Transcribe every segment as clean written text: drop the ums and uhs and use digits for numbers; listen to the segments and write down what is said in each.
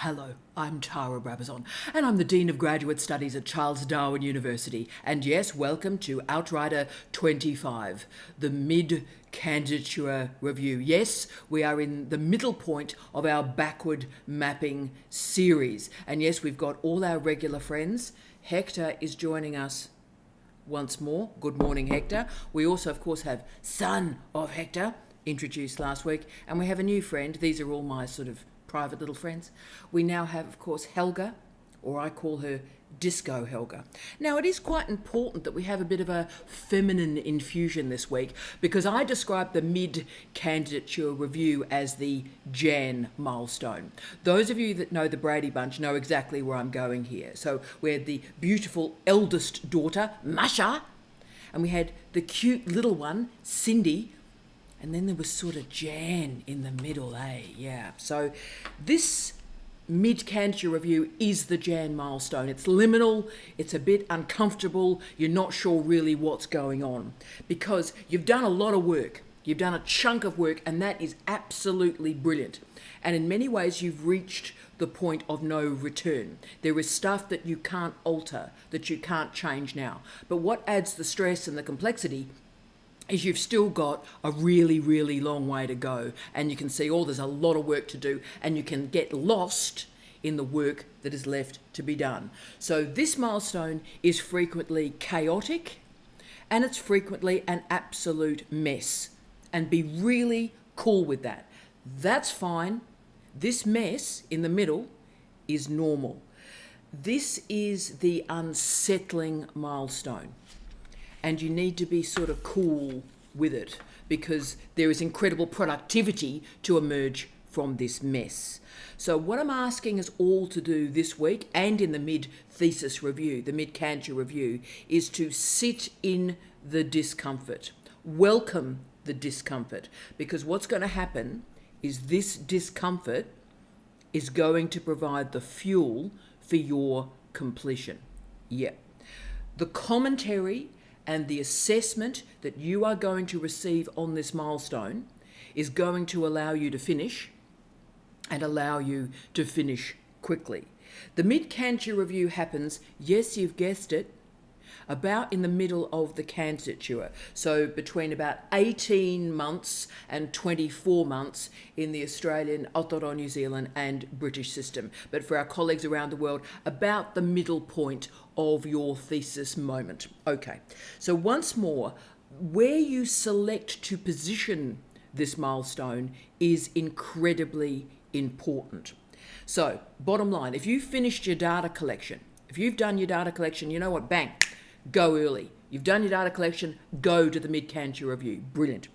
Hello, I'm Tara Brabazon, and I'm the Dean of Graduate Studies at Charles Darwin University. And yes, welcome to Outrider 25, the mid-candidature review. Yes, we are in the middle point of our backward mapping series. And yes, we've got all our regular friends. Hector is joining us once more. Good morning, Hector. We also, of course, have son of Hector, introduced last week. And we have a new friend. These are all my sort of private little friends. We now have, of course, Helga, or I call her Disco Helga. Now, it is quite important that we have a bit of a feminine infusion this week because I described the mid-candidature review as the Jan milestone. Those of you that know the Brady Bunch know exactly where I'm going here. So we had the beautiful eldest daughter, Masha, and we had the cute little one, Cindy, and then there was sort of Jan in the middle, eh? Yeah. So this mid-candidature review is the Jan milestone. It's liminal, it's a bit uncomfortable, you're not sure really what's going on because you've done a lot of work. You've done a chunk of work, and that is absolutely brilliant. And in many ways, you've reached the point of no return. There is stuff that you can't alter, that you can't change now. But what adds the stress and the complexity is you've still got a really, really long way to go. And you can see, there's a lot of work to do, and you can get lost in the work that is left to be done. So this milestone is frequently chaotic, and it's frequently an absolute mess. And be really cool with that. That's fine. This mess in the middle is normal. This is the unsettling milestone. And you need to be sort of cool with it because there is incredible productivity to emerge from this mess. So what I'm asking us all to do this week and in the mid-thesis review, the mid-candidature review, is to sit in the discomfort. Welcome the discomfort, because what's going to happen is this discomfort is going to provide the fuel for your completion. Yeah. The commentary and the assessment that you are going to receive on this milestone is going to allow you to finish and allow you to finish quickly. The mid-candidature review happens, yes, you've guessed it, about in the middle of the candidature. So between about 18 months and 24 months in the Australian, Aotearoa, New Zealand and British system. But for our colleagues around the world, about the middle point of your thesis moment. Okay, so once more, where you select to position this milestone is incredibly important. So bottom line, if you finished your data collection, if you've done your data collection, you know what, bang, go early. You've done your data collection, go to the mid-candidature review. Brilliant.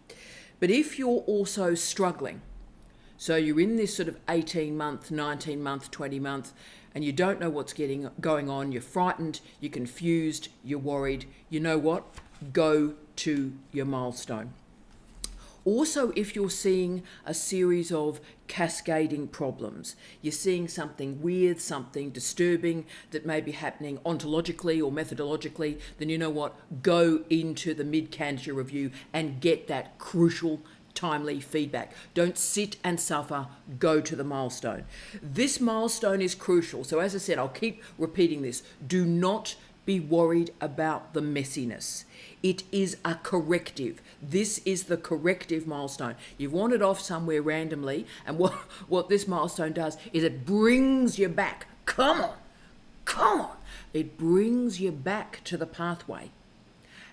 But if you're also struggling, so you're in this sort of 18-month, 19-month, 20-month, and you don't know what's going on, you're frightened, you're confused, you're worried, you know what? Go to your milestone. Also, if you're seeing a series of cascading problems, you're seeing something weird, something disturbing that may be happening ontologically or methodologically, then you know what? Go into the mid-candidature review and get that crucial, timely feedback. Don't sit and suffer, go to the milestone. This milestone is crucial. So as I said, I'll keep repeating this. Do not be worried about the messiness. It is a corrective. This is the corrective milestone. You've wandered off somewhere randomly, and what this milestone does is it brings you back. Come on. It brings you back to the pathway.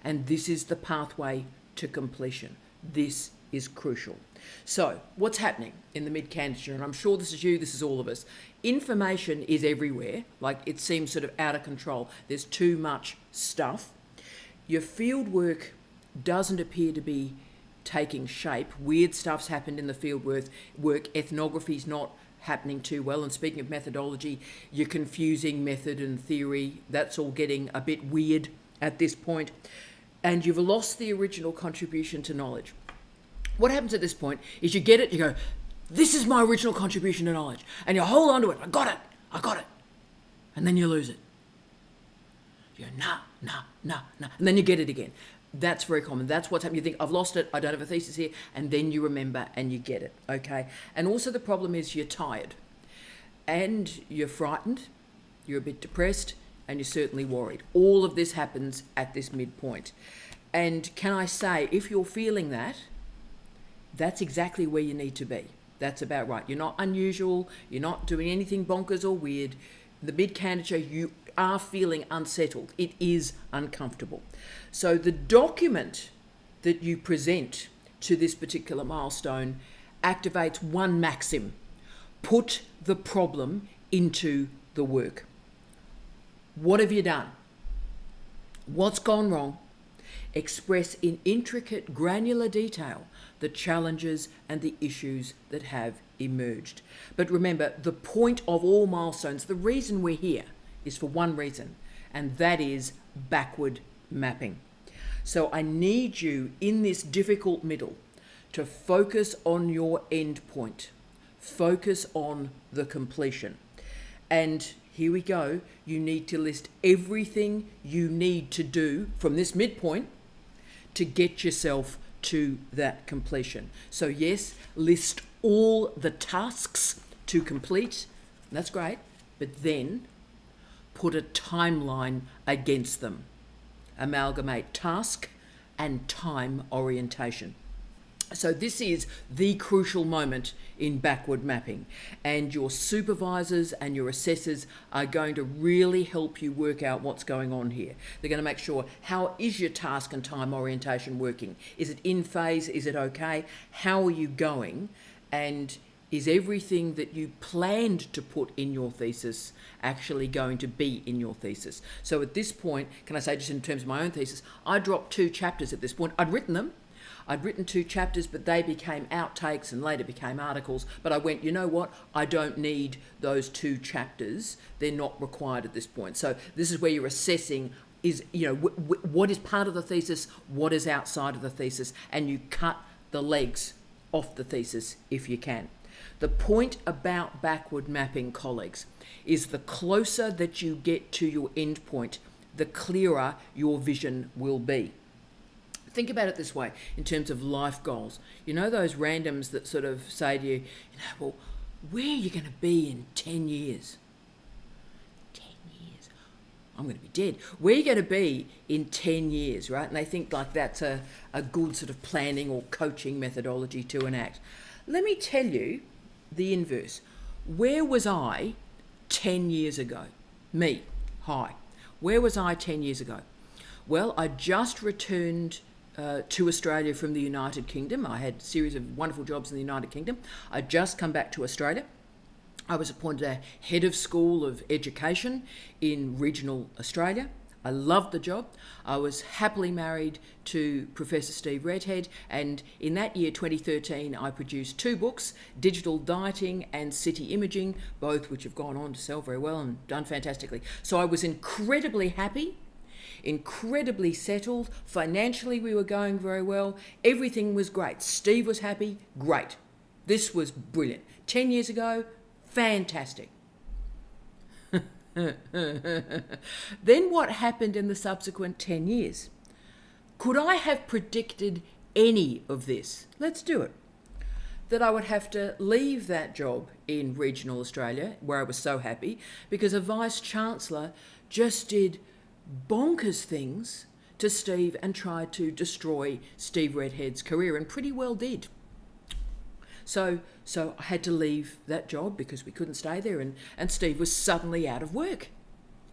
And this is the pathway to completion. This is crucial. So what's happening in the mid-candidature, and I'm sure this is you, this is all of us, information is everywhere, like it seems sort of out of control. There's too much stuff. Your field work doesn't appear to be taking shape. Weird stuff's happened in the field work. Ethnography's not happening too well. And speaking of methodology, you're confusing method and theory. That's all getting a bit weird at this point. And you've lost the original contribution to knowledge. What happens at this point is you get it, you go, this is my original contribution to knowledge. And you hold on to it. I got it. And then you lose it. You go, nah. And then you get it again. That's very common. That's what's happening. You think, I've lost it. I don't have a thesis here. And then you remember and you get it. Okay. And also the problem is you're tired. and you're frightened, you're a bit depressed, and you're certainly worried. All of this happens at this midpoint. And can I say, if you're feeling that, that's exactly where you need to be. That's about right. You're not unusual. You're not doing anything bonkers or weird. The mid-candidature, you are feeling unsettled. It is uncomfortable. So the document that you present to this particular milestone activates one maxim: put the problem into the work. What have you done? What's gone wrong? Express in intricate, granular detail the challenges and the issues that have emerged. But remember, the point of all milestones, the reason we're here, is for one reason, and that is backward mapping. So I need you in this difficult middle to focus on your end point. Focus on the completion. And here we go. You need to list everything you need to do from this midpoint to get yourself to that completion. So yes, list all the tasks to complete. That's great. But then put a timeline against them. Amalgamate task and time orientation. So this is the crucial moment in backward mapping, and your supervisors and your assessors are going to really help you work out what's going on here. They're going to make sure, how is your task and time orientation working? Is it in phase? Is it okay? How are you going? And is everything that you planned to put in your thesis actually going to be in your thesis? So at this point, can I say, just in terms of my own thesis, I dropped 2 chapters at this point. I'd written them. I'd written 2 chapters, but they became outtakes and later became articles. But I went, you know what? I don't need those 2 chapters. They're not required at this point. So this is where you're assessing is, what is part of the thesis, what is outside of the thesis, and you cut the legs off the thesis if you can. The point about backward mapping, colleagues, is the closer that you get to your end point, the clearer your vision will be. Think about it this way in terms of life goals. You know those randoms that sort of say to you, well, where are you going to be in 10 years? 10 years. I'm going to be dead. Where are you going to be in 10 years, right? And they think like that's a good sort of planning or coaching methodology to enact. Let me tell you the inverse. Where was I 10 years ago? Me. Hi. Where was I 10 years ago? Well, I just returned to Australia from the United Kingdom. I had a series of wonderful jobs in the United Kingdom. I'd just come back to Australia. I was appointed a head of school of education in regional Australia. I loved the job. I was happily married to Professor Steve Redhead, and in that year, 2013, I produced 2 books, Digital Dieting and City Imaging, both which have gone on to sell very well and done fantastically. So I was incredibly happy, incredibly settled. Financially, we were going very well. Everything was great. Steve was happy. Great. This was brilliant. 10 years ago, fantastic. Then what happened in the subsequent 10 years? Could I have predicted any of this? Let's do it. That I would have to leave that job in regional Australia, where I was so happy, because a vice-chancellor just did bonkers things to Steve and tried to destroy Steve Redhead's career, and pretty well did. So I had to leave that job because we couldn't stay there, and Steve was suddenly out of work.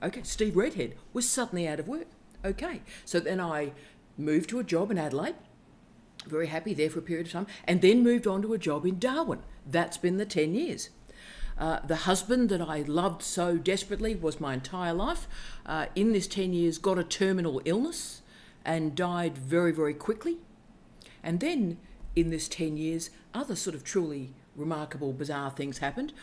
Okay, Steve Redhead was suddenly out of work. Okay, so then I moved to a job in Adelaide, very happy there for a period of time, and then moved on to a job in Darwin. That's been the 10 years. The husband that I loved so desperately was my entire life. In this 10 years, got a terminal illness and died very, very quickly. And then in this 10 years, other sort of truly remarkable, bizarre things happened.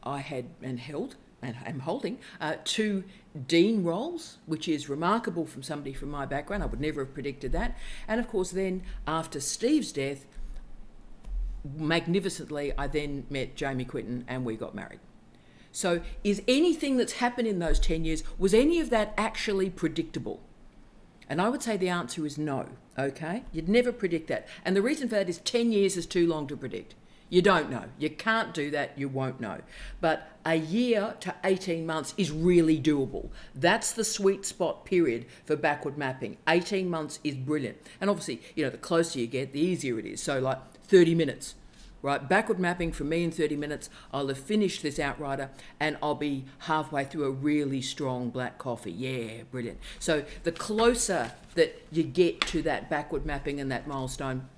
I had and held, and am holding, 2 dean roles, which is remarkable from somebody from my background. I would never have predicted that. And of course then, after Steve's death, magnificently, I then met Jamie Quinton and we got married. So is anything that's happened in those 10 years, was any of that actually predictable? And I would say the answer is no, okay? You'd never predict that. And the reason for that is 10 years is too long to predict. You don't know. You can't do that. You won't know. But a year to 18 months is really doable. That's the sweet spot period for backward mapping. 18 months is brilliant. And obviously, the closer you get, the easier it is. So like 30 minutes, right? Backward mapping for me in 30 minutes, I'll have finished this Outrider and I'll be halfway through a really strong black coffee. Yeah, brilliant. So the closer that you get to that backward mapping and that milestone,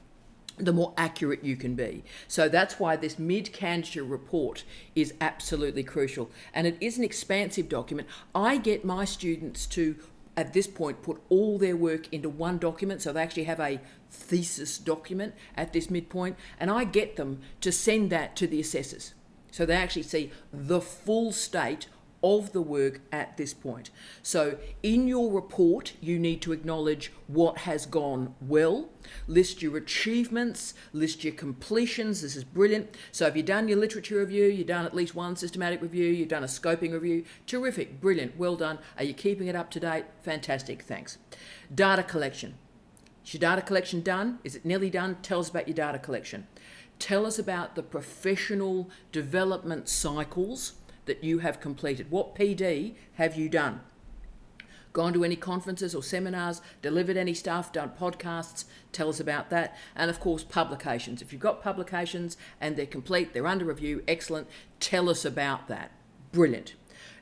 the more accurate you can be. So that's why this mid-candidature report is absolutely crucial. And it is an expansive document. I get my students to, at this point, put all their work into one document. So they actually have a thesis document at this midpoint. And I get them to send that to the assessors. So they actually see the full state of the work at this point. So in your report, you need to acknowledge what has gone well, list your achievements, list your completions. This is brilliant. So have you done your literature review? You've done at least one systematic review? You've done a scoping review? Terrific, brilliant, well done. Are you keeping it up to date? Fantastic, thanks. Data collection. Is your data collection done? Is it nearly done? Tell us about your data collection. Tell us about the professional development cycles that you have completed. What PD have you done? Gone to any conferences or seminars, delivered any stuff, done podcasts? Tell us about that. And of course, publications. If you've got publications and they're complete, they're under review, excellent. Tell us about that. Brilliant.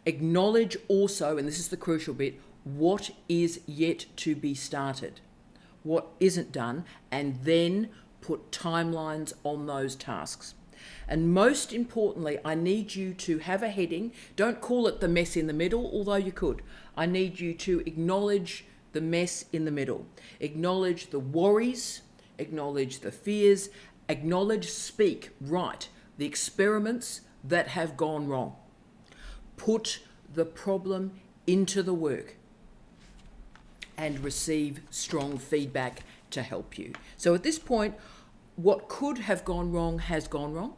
Acknowledge also, and this is the crucial bit, what is yet to be started, what isn't done, and then put timelines on those tasks. And most importantly, I need you to have a heading. Don't call it the mess in the middle, although you could. I need you to acknowledge the mess in the middle. Acknowledge the worries, acknowledge the fears, acknowledge, speak, write the experiments that have gone wrong. Put the problem into the work and receive strong feedback to help you. So at this point, what could have gone wrong has gone wrong.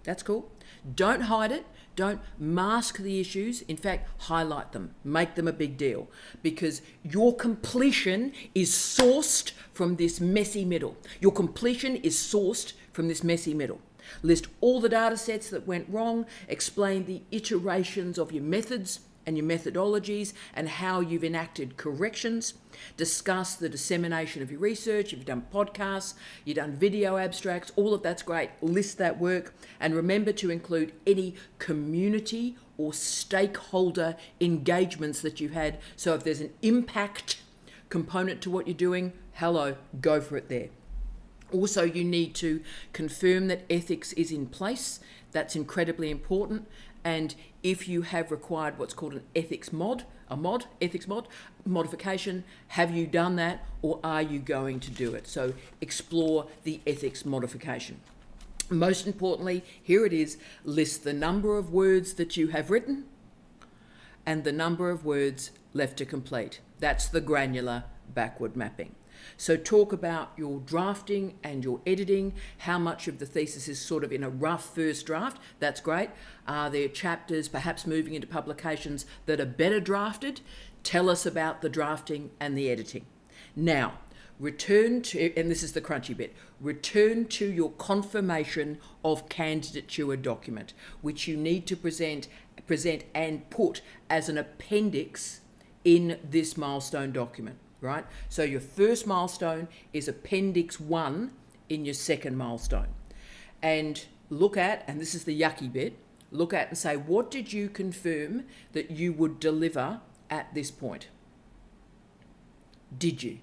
That's cool. Don't hide it. Don't mask the issues. In fact, highlight them. Make them a big deal. Because your completion is sourced from this messy middle. Your completion is sourced from this messy middle. List all the data sets that went wrong. Explain the iterations of your methods and your methodologies and how you've enacted corrections. Discuss the dissemination of your research. If you've done podcasts, you've done video abstracts, all of that's great. List that work and remember to include any community or stakeholder engagements that you've had. So if there's an impact component to what you're doing, hello, go for it there. Also, you need to confirm that ethics is in place. That's incredibly important. And if you have required what's called an ethics modification, have you done that or are you going to do it? So explore the ethics modification. Most importantly, here it is, list the number of words that you have written and the number of words left to complete. That's the granular backward mapping. So talk about your drafting and your editing, how much of the thesis is sort of in a rough first draft. That's great. Are there chapters perhaps moving into publications that are better drafted? Tell us about the drafting and the editing. Now, return to, and this is the crunchy bit, return to your confirmation of candidature document, which you need to present and put as an appendix in this milestone document. Right? So your first milestone is Appendix 1 in your second milestone. And look at, and this is the yucky bit, look at and say, what did you confirm that you would deliver at this point? Did you?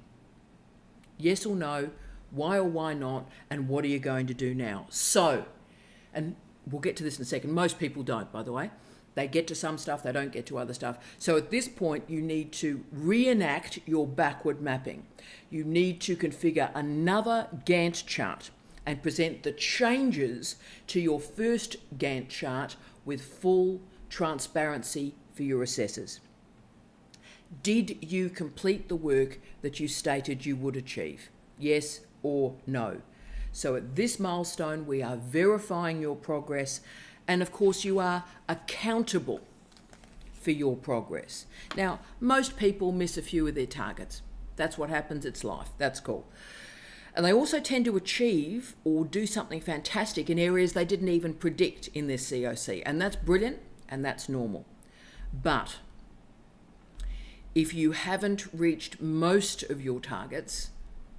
Yes or no? Why or why not? And what are you going to do now? So, and we'll get to this in a second. Most people don't, by the way. They get to some stuff, they don't get to other stuff. So at this point, you need to reenact your backward mapping. You need to configure another Gantt chart and present the changes to your first Gantt chart with full transparency for your assessors. Did you complete the work that you stated you would achieve? Yes or no? So at this milestone, we are verifying your progress. And of course, you are accountable for your progress. Now, most people miss a few of their targets. That's what happens. It's life. That's cool. And they also tend to achieve or do something fantastic in areas they didn't even predict in their COC. And that's brilliant and that's normal. But if you haven't reached most of your targets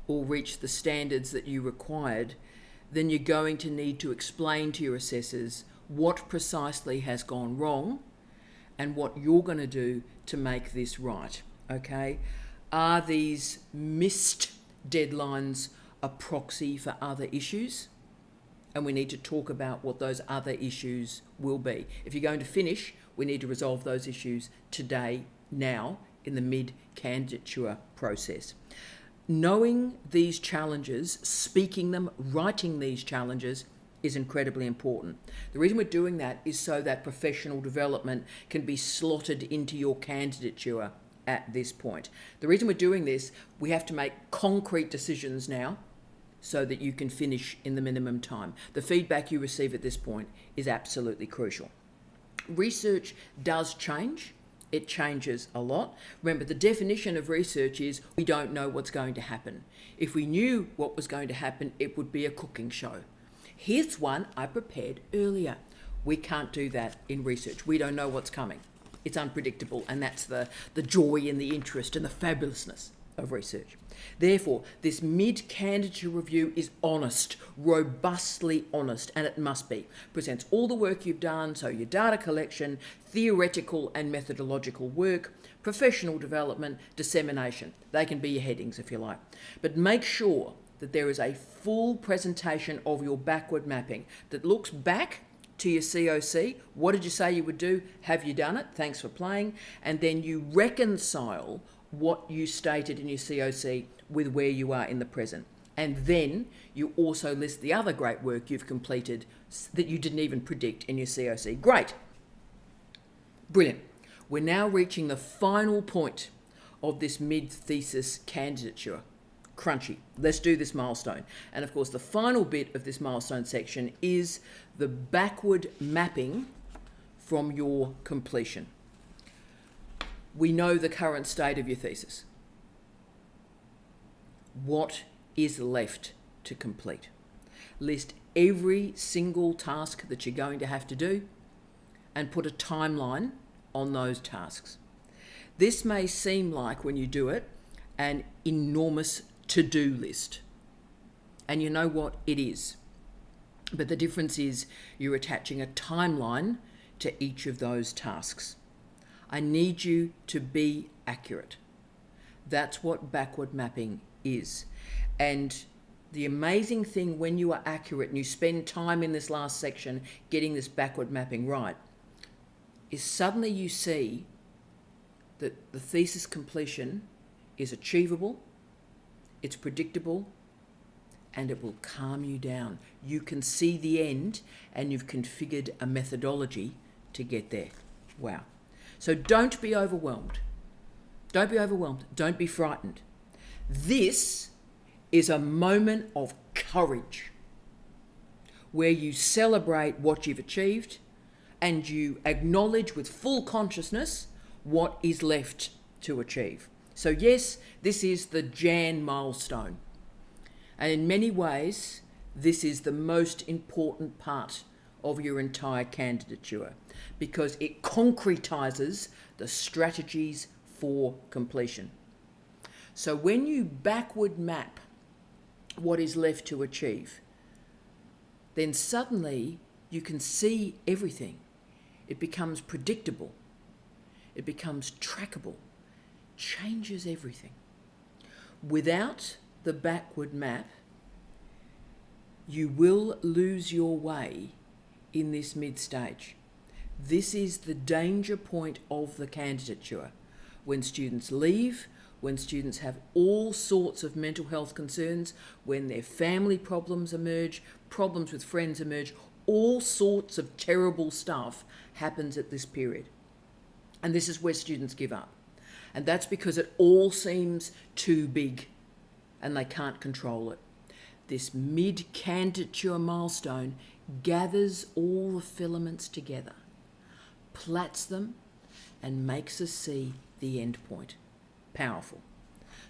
or reached the standards that you required, then you're going to need to explain to your assessors what precisely has gone wrong and what you're going to do to make this right, okay? Are these missed deadlines a proxy for other issues? And we need to talk about what those other issues will be. If you're going to finish, we need to resolve those issues today, now, in the mid-candidature process. Knowing these challenges, speaking them, writing these challenges is incredibly important. The reason we're doing that is so that professional development can be slotted into your candidature at this point. The reason we're doing this, we have to make concrete decisions now so that you can finish in the minimum time. The feedback you receive at this point is absolutely crucial. Research does change. It changes a lot. Remember, the definition of research is we don't know what's going to happen. If we knew what was going to happen, it would be a cooking show. Here's one I prepared earlier. We can't do that in research. We don't know what's coming. It's unpredictable, and that's the joy and the interest and the fabulousness of research. Therefore, this mid-candidature review is honest, robustly honest, and it must be. Presents all the work you've done, so your data collection, theoretical and methodological work, professional development, dissemination. They can be your headings if you like. But make sure that there is a full presentation of your backward mapping that looks back to your COC. What did you say you would do? Have you done it? Thanks for playing. And then you reconcile what you stated in your COC with where you are in the present. And then you also list the other great work you've completed that you didn't even predict in your COC. Great. Brilliant. We're now reaching the final point of this mid-thesis candidature. Crunchy. Let's do this milestone. And of course, the final bit of this milestone section is the backward mapping from your completion. We know the current state of your thesis. What is left to complete? List every single task that you're going to have to do and put a timeline on those tasks. This may seem like, when you do it, an enormous to-do list. And you know what? It is. But the difference is you're attaching a timeline to each of those tasks. I need you to be accurate. That's what backward mapping is. And the amazing thing when you are accurate and you spend time in this last section getting this backward mapping right is suddenly you see that the thesis completion is achievable, it's predictable, and it will calm you down. You can see the end and you've configured a methodology to get there. Wow. So don't be overwhelmed. Don't be overwhelmed. Don't be frightened. This is a moment of courage where you celebrate what you've achieved and you acknowledge with full consciousness what is left to achieve. So yes, this is the Jan milestone. And in many ways, this is the most important part of your entire candidature because it concretizes the strategies for completion. So when you backward map what is left to achieve, then suddenly you can see everything. It becomes predictable. It becomes trackable. Changes everything. Without the backward map, you will lose your way in this mid-stage. This is the danger point of the candidature. When students leave, when students have all sorts of mental health concerns, when their family problems emerge, problems with friends emerge, all sorts of terrible stuff happens at this period. And this is where students give up. And that's because it all seems too big and they can't control it. This mid-candidature milestone gathers all the filaments together, plats them, and makes us see the end point. Powerful.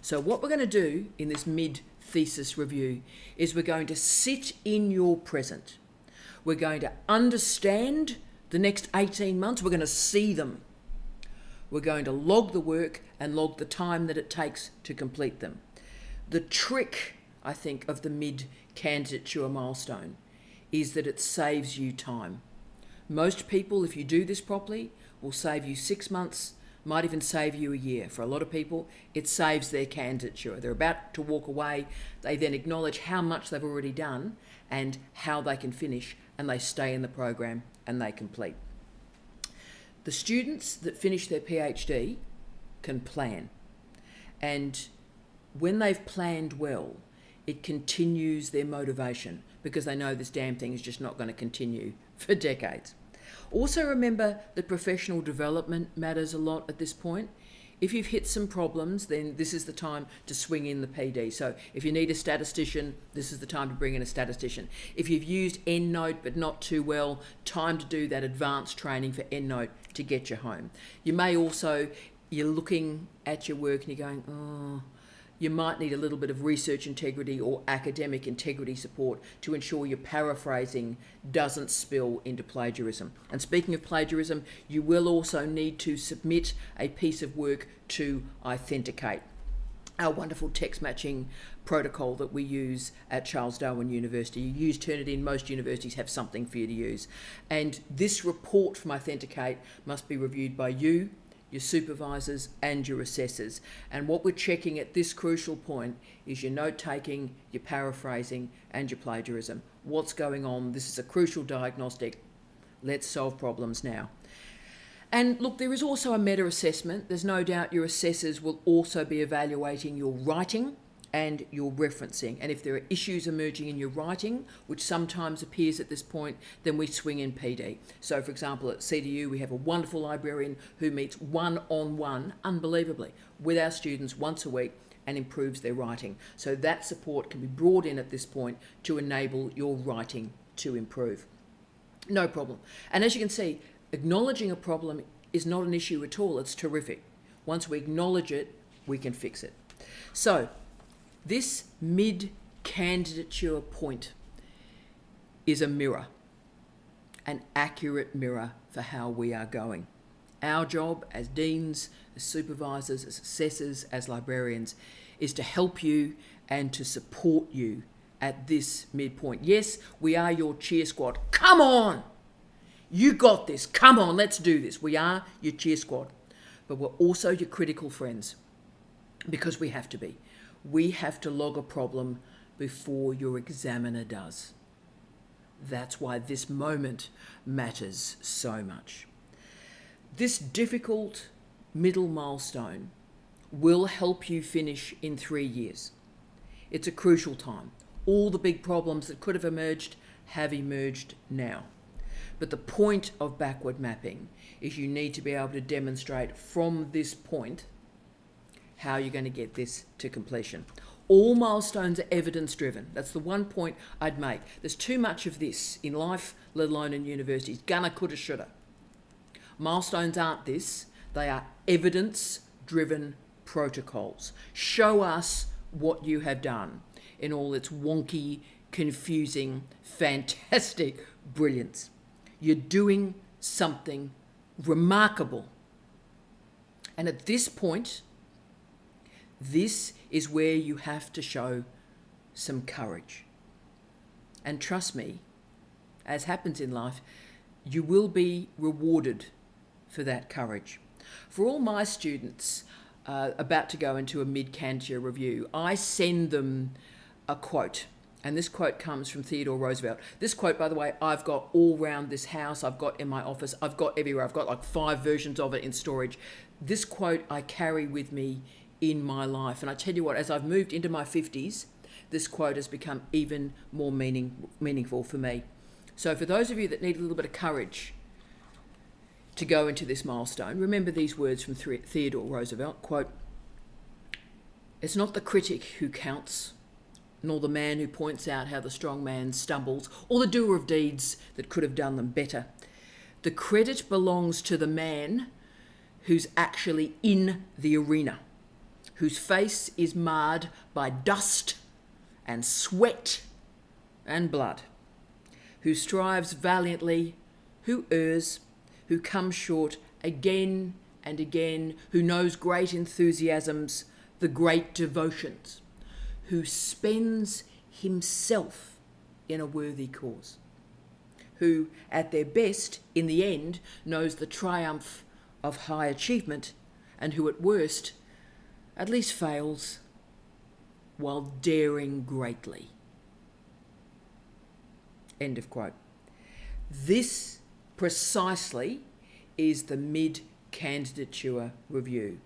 So what we're going to do in this mid-thesis review is we're going to sit in your present. We're going to understand the next 18 months. We're going to see them. We're going to log the work and log the time that it takes to complete them. The trick, I think, of the mid-candidature milestone is that it saves you time. Most people, if you do this properly, will save you 6 months, might even save you a year. For a lot of people, it saves their candidature. They're about to walk away. They then acknowledge how much they've already done and how they can finish, and they stay in the program and they complete. The students that finish their PhD can plan. And when they've planned well, it continues their motivation because they know this damn thing is just not going to continue for decades. Also remember that professional development matters a lot at this point. If you've hit some problems, then this is the time to swing in the PD. So if you need a statistician, this is the time to bring in a statistician. If you've used EndNote but not too well, time to do that advanced training for EndNote to get you home. You may also, you're looking at your work and you're going, oh, you might need a little bit of research integrity or academic integrity support to ensure your paraphrasing doesn't spill into plagiarism. And speaking of plagiarism, you will also need to submit a piece of work to authenticate. Our wonderful text matching protocol that we use at Charles Darwin University. You use Turnitin, most universities have something for you to use. And this report from Authenticate must be reviewed by you, your supervisors and your assessors. And what we're checking at this crucial point is your note-taking, your paraphrasing and your plagiarism. What's going on? This is a crucial diagnostic. Let's solve problems now. And look, there is also a meta-assessment. There's no doubt your assessors will also be evaluating your writing and your referencing. And if there are issues emerging in your writing, which sometimes appears at this point, then we swing in PD. So for example, at CDU, we have a wonderful librarian who meets one-on-one, unbelievably, with our students once a week and improves their writing. So that support can be brought in at this point to enable your writing to improve. No problem. And as you can see, acknowledging a problem is not an issue at all. It's terrific. Once we acknowledge it, we can fix it. So this mid-candidature point is a mirror, an accurate mirror for how we are going. Our job as deans, as supervisors, as assessors, as librarians, is to help you and to support you at this midpoint. Yes, we are your cheer squad. Come on! You got this. Come on, let's do this. We are your cheer squad. But we're also your critical friends because we have to be. We have to log a problem before your examiner does. That's why this moment matters so much. This difficult middle milestone will help you finish in 3 years. It's a crucial time. All the big problems that could have emerged have emerged now. But the point of backward mapping is you need to be able to demonstrate from this point how you're going to get this to completion. All milestones are evidence-driven. That's the one point I'd make. There's too much of this in life, let alone in universities. Gonna, coulda, shoulda. Milestones aren't this. They are evidence-driven protocols. Show us what you have done in all its wonky, confusing, fantastic brilliance. You're doing something remarkable. And at this point, this is where you have to show some courage. And trust me, as happens in life, you will be rewarded for that courage. For all my students about to go into a mid-candidature review, I send them a quote. And this quote comes from Theodore Roosevelt. This quote, by the way, I've got all around this house. I've got in my office. I've got everywhere. I've got like 5 versions of it in storage. This quote I carry with me in my life. And I tell you what, as I've moved into my 50s, this quote has become even more meaningful for me. So for those of you that need a little bit of courage to go into this milestone, remember these words from Theodore Roosevelt, quote, "It's not the critic who counts, nor the man who points out how the strong man stumbles, or the doer of deeds that could have done them better. The credit belongs to the man who's actually in the arena, whose face is marred by dust and sweat and blood, who strives valiantly, who errs, who comes short again and again, who knows great enthusiasms, the great devotions, who spends himself in a worthy cause, who, at their best, in the end, knows the triumph of high achievement, and who, at worst, at least fails while daring greatly. End of quote. This precisely is the mid-candidature review.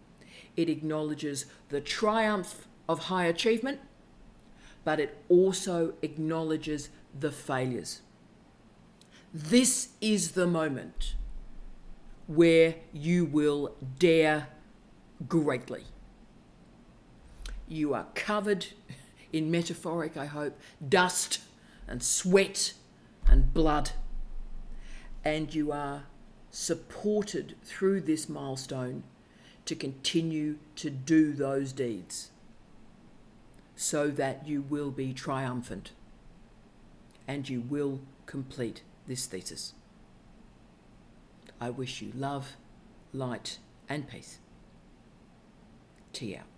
It acknowledges the triumph of high achievement, but it also acknowledges the failures. This is the moment where you will dare greatly. You are covered in metaphoric, I hope, dust and sweat and blood, and you are supported through this milestone to continue to do those deeds so that you will be triumphant and you will complete this thesis. I wish you love, light, and peace. Tea out.